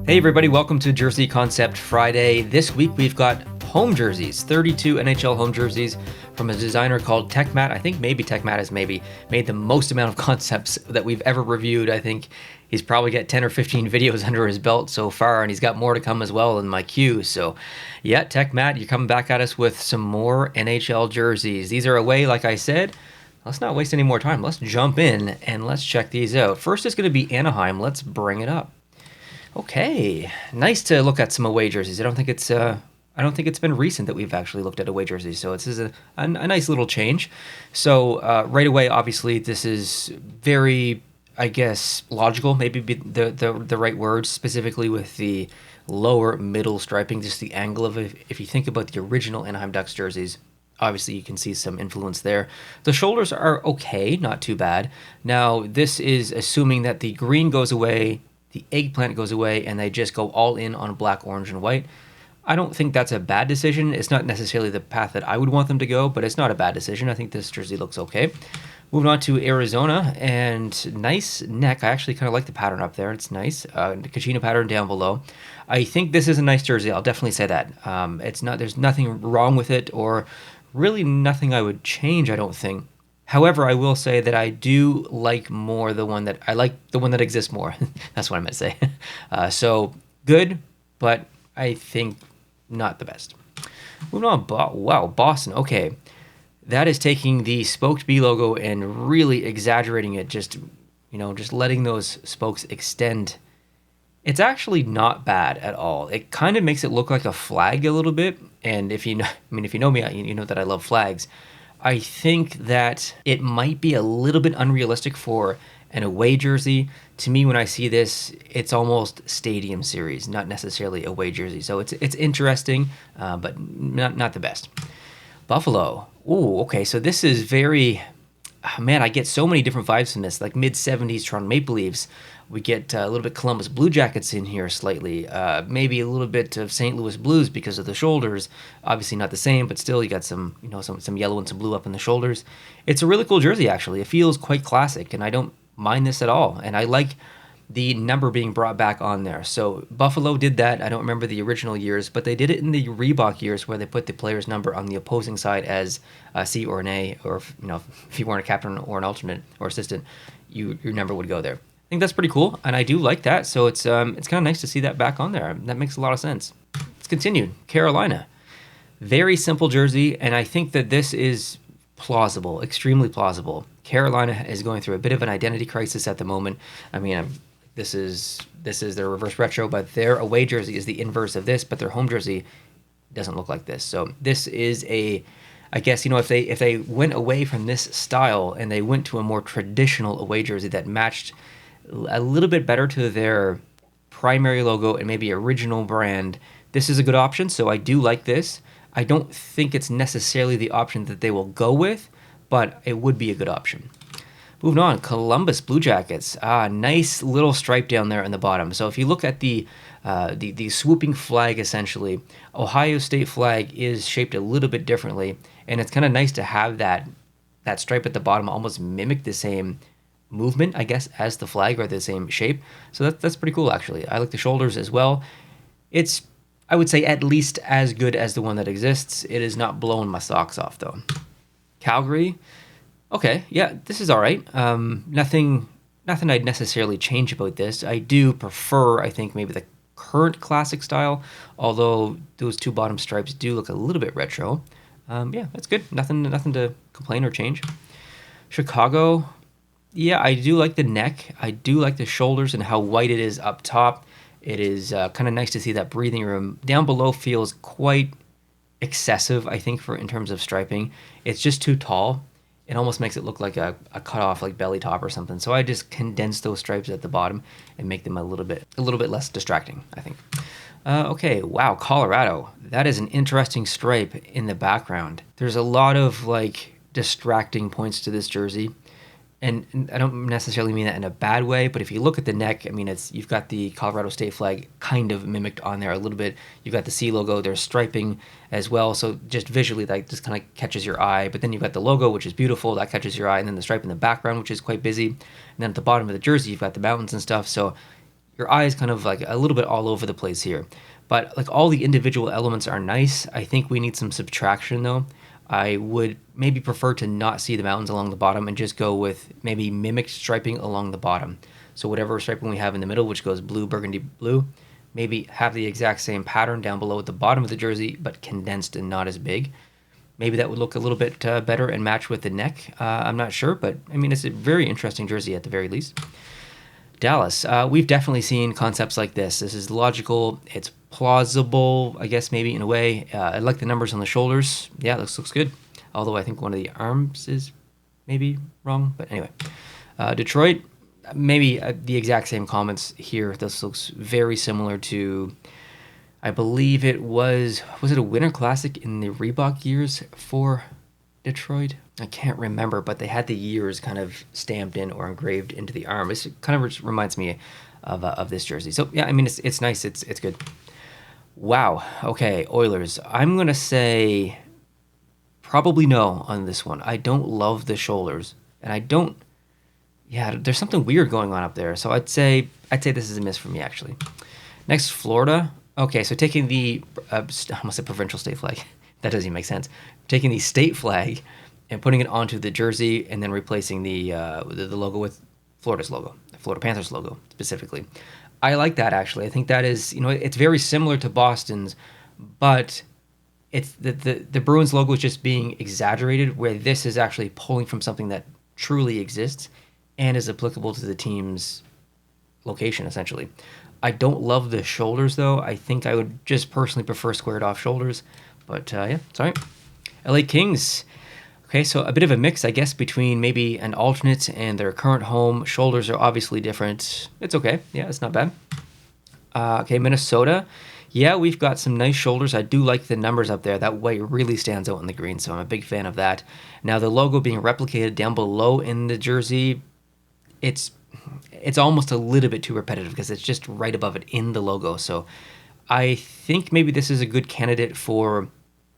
Hey everybody, welcome to Jersey Concept Friday. This week we've got home jerseys, 32 NHL home jerseys from a designer called TechMat. I think maybe TechMat has maybe made the most amount of concepts that we've ever reviewed. I think he's probably got 10 or 15 videos under his belt so far, and he's got more to come as well in my queue. So yeah, TechMat, you're coming back at us with some more NHL jerseys. These are away, like I said. Let's not waste any more time. Let's jump in and let's check these out. First is going to be Anaheim. Let's bring it up. Okay, nice to look at some away jerseys. I don't think it's been recent that we've actually looked at away jerseys, so this is a nice little change. So right away, obviously, this is very, I guess, logical. Maybe be the right word, specifically with the lower middle striping, just the angle of it. If you think about the original Anaheim Ducks jerseys, obviously you can see some influence there. The shoulders are okay, not too bad. Now this is assuming that the green goes away, the eggplant goes away, and they just go all in on black, orange, and white. I don't think that's a bad decision. It's not necessarily the path that I would want them to go, but it's not a bad decision. I think this jersey looks okay. Moving on to Arizona, and nice neck. I actually kind of like the pattern up there. It's nice. The Kachina pattern down below. I think this is a nice jersey. I'll definitely say that. There's nothing wrong with it, or really nothing I would change, I don't think. However, I will say that I do like the one that exists more. That's what I meant to say. So good, but I think not the best. Moving on. Wow, Boston. Okay, that is taking the spoked B logo and really exaggerating it. Just letting those spokes extend. It's actually not bad at all. It kind of makes it look like a flag a little bit. And if you know me, you know that I love flags. I think that it might be a little bit unrealistic for an away jersey. To me, when I see this, it's almost stadium series, not necessarily away jersey. So it's interesting, but not the best. Buffalo. Ooh, okay. So this is very, man, I get so many different vibes from this, like mid-'70s Toronto Maple Leafs. We get a little bit Columbus Blue Jackets in here slightly, maybe a little bit of St. Louis Blues because of the shoulders. Obviously not the same, but still you got some yellow and some blue up in the shoulders. It's a really cool jersey, actually. It feels quite classic, and I don't mind this at all. And I like the number being brought back on there. So Buffalo did that. I don't remember the original years, but they did it in the Reebok years where they put the player's number on the opposing side as a C or an A, or if you weren't a captain or an alternate or assistant, your number would go there. I think that's pretty cool, and I do like that. So it's kind of nice to see that back on there. That makes a lot of sense. Let's continue. Carolina, very simple jersey, and I think that this is plausible, extremely plausible. Carolina is going through a bit of an identity crisis at the moment. I mean, this is their reverse retro, but their away jersey is the inverse of this, but their home jersey doesn't look like this. So this is I guess, if they went away from this style and they went to a more traditional away jersey that matched a little bit better to their primary logo and maybe original brand, this is a good option. So I do like this. I don't think it's necessarily the option that they will go with, but it would be a good option. Moving on, Columbus Blue Jackets. Nice little stripe down there in the bottom. So if you look at the swooping flag, essentially, Ohio State flag is shaped a little bit differently, and it's kind of nice to have that stripe at the bottom almost mimic the same movement, I guess, as the flag, or the same shape. So that's pretty cool, actually. I like the shoulders as well. It's, I would say, at least as good as the one that exists. It is not blowing my socks off, though. Calgary. Okay, yeah, this is all right. Nothing I'd necessarily change about this. I do prefer, I think, maybe the current classic style, although those two bottom stripes do look a little bit retro. Yeah, that's good. Nothing to complain or change. Chicago. Yeah, I do like the neck. I do like the shoulders and how white it is up top. It is kind of nice to see that breathing room. Down below feels quite excessive, I think, in terms of striping. It's just too tall. It almost makes it look like a cut off, like belly top or something. So I just condense those stripes at the bottom and make them a little bit less distracting, I think. Okay, wow, Colorado. That is an interesting stripe in the background. There's a lot of distracting points to this jersey. And I don't necessarily mean that in a bad way, but if you look at the neck, I mean, you've got the Colorado State flag kind of mimicked on there a little bit. You've got the C logo, there's striping as well, so just visually that just kind of catches your eye. But then you've got the logo, which is beautiful, that catches your eye, and then the stripe in the background, which is quite busy. And then at the bottom of the jersey, you've got the mountains and stuff, so your eye is kind of like a little bit all over the place here. But like all the individual elements are nice. I think we need some subtraction though. I would maybe prefer to not see the mountains along the bottom and just go with maybe mimicked striping along the bottom. So whatever striping we have in the middle, which goes blue, burgundy, blue, maybe have the exact same pattern down below at the bottom of the jersey, but condensed and not as big. Maybe that would look a little bit better and match with the neck. I'm not sure, but I mean, it's a very interesting jersey at the very least. Dallas, we've definitely seen concepts like this. This is logical. It's plausible, I guess, maybe in a way. I like the numbers on the shoulders. Yeah, this looks good. Although I think one of the arms is maybe wrong. But anyway, Detroit, maybe the exact same comments here. This looks very similar to, I believe it was it a Winter Classic in the Reebok years for Detroit? I can't remember, but they had the years kind of stamped in or engraved into the arm. It kind of reminds me of this jersey. So yeah, I mean it's nice. It's good. Wow. Okay, Oilers. I'm gonna say probably no on this one. I don't love the shoulders, and I don't. Yeah, there's something weird going on up there. So I'd say this is a miss for me actually. Next, Florida. Okay, so taking the I almost said provincial state flag. That doesn't even make sense. Taking the state flag and putting it onto the jersey, and then replacing the logo with Florida's logo, the Florida Panthers logo specifically. I like that actually. I think that is, it's very similar to Boston's, but it's the Bruins logo is just being exaggerated, where this is actually pulling from something that truly exists and is applicable to the team's location essentially. I don't love the shoulders though. I think I would just personally prefer squared off shoulders, but yeah, sorry. LA Kings. Okay, so a bit of a mix, I guess, between maybe an alternate and their current home. Shoulders are obviously different. It's okay. Yeah, it's not bad. Okay, Minnesota. Yeah, we've got some nice shoulders. I do like the numbers up there. That white really stands out in the green, so I'm a big fan of that. Now, the logo being replicated down below in the jersey, it's almost a little bit too repetitive because it's just right above it in the logo. So I think maybe this is a good candidate for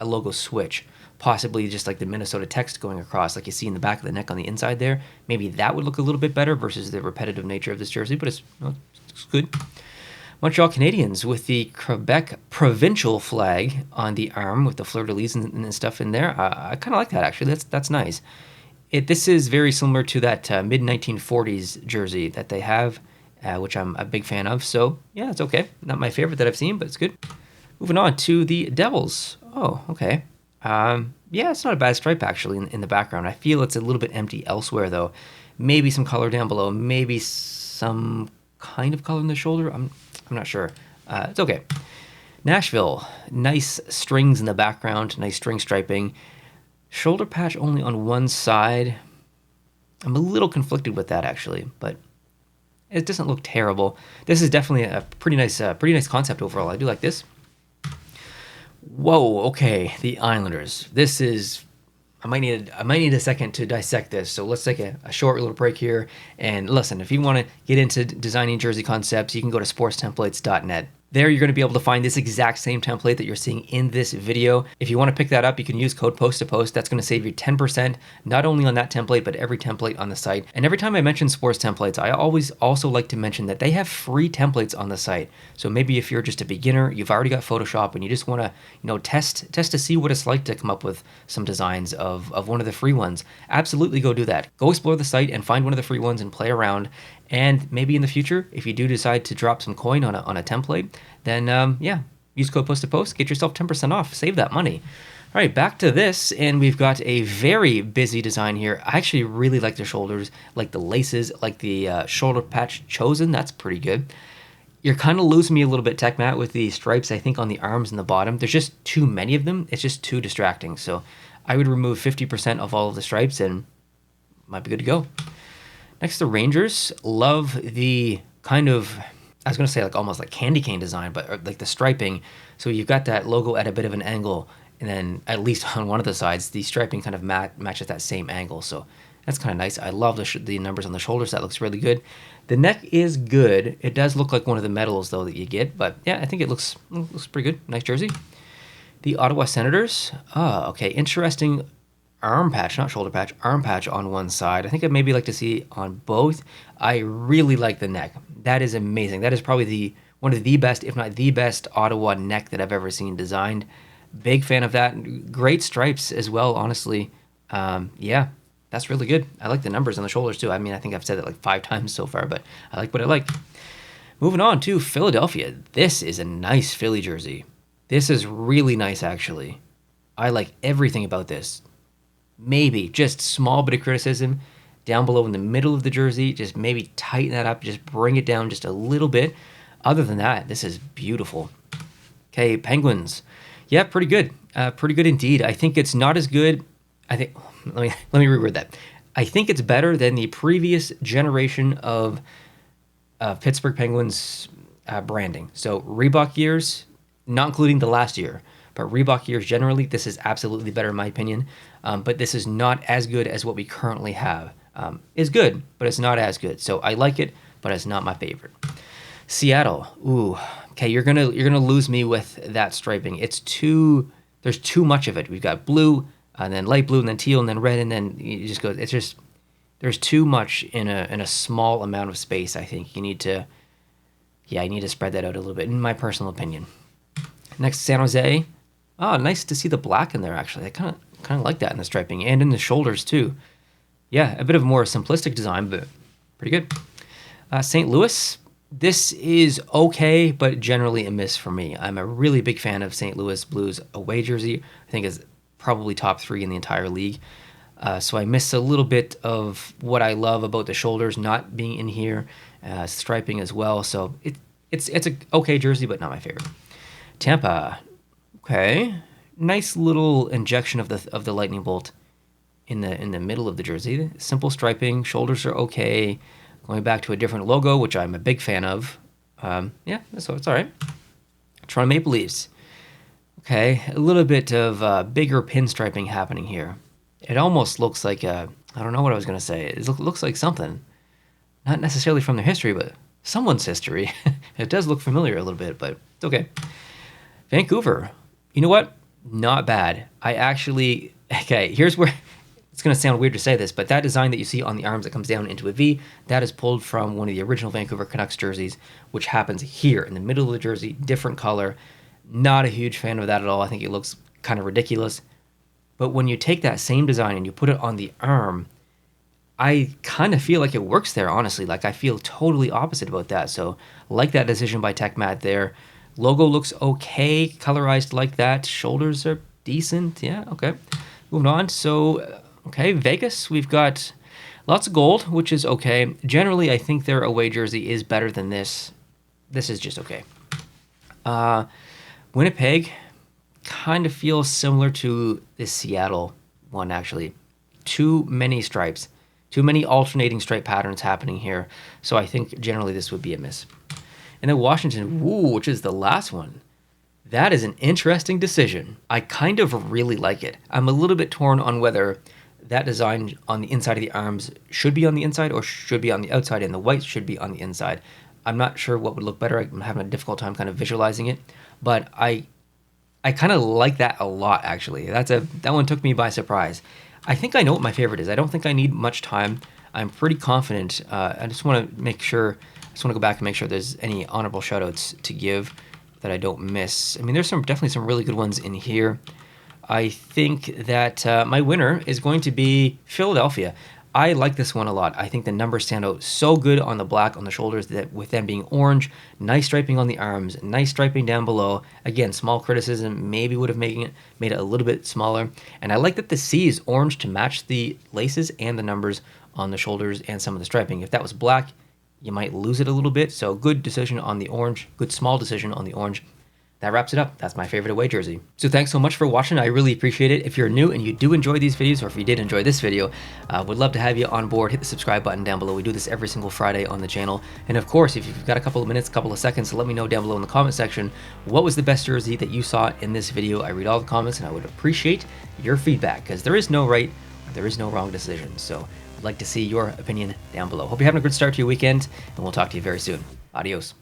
a logo switch. Possibly just like the Minnesota text going across, like you see in the back of the neck on the inside there. Maybe that would look a little bit better versus the repetitive nature of this jersey, but it's good. Montreal Canadiens with the Quebec provincial flag on the arm with the fleur-de-lis and stuff in there. I kind of like that, actually. That's nice. This is very similar to that mid-1940s jersey that they have, which I'm a big fan of. So, yeah, it's okay. Not my favorite that I've seen, but it's good. Moving on to the Devils. Oh, okay. Yeah, it's not a bad stripe actually in the background. I feel it's a little bit empty elsewhere though. Maybe some color down below, maybe some kind of color in the shoulder. I'm not sure. It's okay. Nashville, nice strings in the background, nice string striping. Shoulder patch only on one side. I'm a little conflicted with that actually, but it doesn't look terrible. This is definitely a pretty nice concept overall. I do like this. Whoa, okay, the Islanders. This is, I might need a second to dissect this. So let's take a short little break here. And listen, if you want to get into designing jersey concepts, you can go to sportstemplates.net. There you're going to be able to find this exact same template that you're seeing in this video. If you want to pick that up, you can use code post-to-post. That's going to save you 10%, not only on that template, but every template on the site. And every time I mention Sports Templates, I always also like to mention that they have free templates on the site. So maybe if you're just a beginner, you've already got Photoshop and you just want to, test to see what it's like to come up with some designs of one of the free ones, absolutely go do that. Go explore the site and find one of the free ones and play around. And maybe in the future, if you do decide to drop some coin on a template, then yeah, use code post-to-post, get yourself 10% off, save that money. All right, back to this, and we've got a very busy design here. I actually really like the shoulders, like the laces, like the shoulder patch chosen. That's pretty good. You're kind of losing me a little bit, Tech Matt, with the stripes, I think, on the arms and the bottom. There's just too many of them. It's just too distracting. So I would remove 50% of all of the stripes and might be good to go. Next, the Rangers. Love the kind of, I was going to say like almost like candy cane design, but like the striping. So you've got that logo at a bit of an angle, and then at least on one of the sides, the striping kind of matches that same angle. So that's kind of nice. I love the numbers on the shoulders. That looks really good. The neck is good. It does look like one of the medals though that you get, but yeah, I think it looks pretty good. Nice jersey. The Ottawa Senators. Oh, okay. Interesting arm patch, not shoulder patch, arm patch on one side. I think I'd maybe like to see on both. I really like the neck. That is amazing. That is probably one of the best, if not the best, Ottawa neck that I've ever seen designed. Big fan of that. Great stripes as well, honestly. Yeah, that's really good. I like the numbers on the shoulders too. I mean, I think I've said that like 5 times so far, but I like what I like. Moving on to Philadelphia. This is a nice Philly jersey. This is really nice, actually. I like everything about this. Maybe just small bit of criticism down below in the middle of the jersey. Just maybe tighten that up. Just bring it down just a little bit. Other than that, this is beautiful. Okay, Penguins. Yeah, pretty good. Pretty good indeed. I think it's not as good. Let me reword that. I think it's better than the previous generation of Pittsburgh Penguins branding. So Reebok years, not including the last year, but Reebok years generally, this is absolutely better in my opinion. But this is not as good as what we currently have. It's good, but it's not as good. So I like it, but it's not my favorite. Seattle. Ooh. Okay, you're gonna lose me with that striping. There's too much of it. We've got blue, and then light blue, and then teal, and then red, and then you just go. There's too much in a small amount of space. I think you need to spread that out a little bit, in my personal opinion. Next, San Jose. Oh, nice to see the black in there. Actually, I kind of like that in the striping and in the shoulders too. Yeah, a bit of a more simplistic design, but pretty good. St. Louis. This is okay, but generally a miss for me. I'm a really big fan of St. Louis Blues away jersey. I think it's probably top 3 in the entire league. So I missed a little bit of what I love about the shoulders not being in here, striping as well. So it's a okay jersey, but not my favorite. Tampa, okay, nice little injection of the lightning bolt in the middle of the jersey. Simple striping, shoulders are okay. Going back to a different logo, which I'm a big fan of. Yeah, so it's all right. Toronto Maple Leafs. Okay, a little bit of bigger pinstriping happening here. It almost looks like I don't know what I was going to say. It looks like something. Not necessarily from their history, but someone's history. It does look familiar a little bit, but it's okay. Vancouver. You know what? Not bad. Okay, here's where... It's going to sound weird to say this, but that design that you see on the arms that comes down into a V, that is pulled from one of the original Vancouver Canucks jerseys, which happens here in the middle of the jersey, different color. Not a huge fan of that at all. I think it looks kind of ridiculous. But when you take that same design and you put it on the arm, I kind of feel like it works there, honestly. Like, I feel totally opposite about that. So, like that decision by TechMat there. Logo looks okay, colorized like that. Shoulders are decent. Yeah, okay. Moving on. So... Okay, Vegas, we've got lots of gold, which is okay. Generally, I think their away jersey is better than this. This is just okay. Winnipeg kind of feels similar to the Seattle one, actually. Too many stripes. Too many alternating stripe patterns happening here. So I think generally this would be a miss. And then Washington, which is the last one. That is an interesting decision. I kind of really like it. I'm a little bit torn on whether... that design on the inside of the arms should be on the inside or should be on the outside, and the white should be on the inside. I'm not sure what would look better. I'm having a difficult time kind of visualizing it, but I kind of like that a lot, actually. That one took me by surprise. I think I know what my favorite is. I don't think I need much time. I'm pretty confident. I just want to go back and make sure there's any honorable shoutouts to give that I don't miss. I mean, there's definitely some really good ones in here. I think that my winner is going to be Philadelphia. I like this one a lot. I think the numbers stand out so good on the black on the shoulders, that with them being orange, nice striping on the arms, nice striping down below. Again, small criticism, maybe would have made it a little bit smaller. And I like that the C is orange to match the laces and the numbers on the shoulders and some of the striping. If that was black, you might lose it a little bit. So good decision on the orange, good small decision on the orange. That wraps it up. That's my favorite away jersey. So thanks so much for watching. I really appreciate it. If you're new and you do enjoy these videos, or if you did enjoy this video, would love to have you on board. Hit the subscribe button down below. We do this every single Friday on the channel. And of course, if you've got a couple of minutes, couple of seconds, let me know down below in the comment section, what was the best jersey that you saw in this video? I read all the comments and I would appreciate your feedback, because there is no right, there is no wrong decision. So I'd like to see your opinion down below. Hope you're having a good start to your weekend, and we'll talk to you very soon. Adios.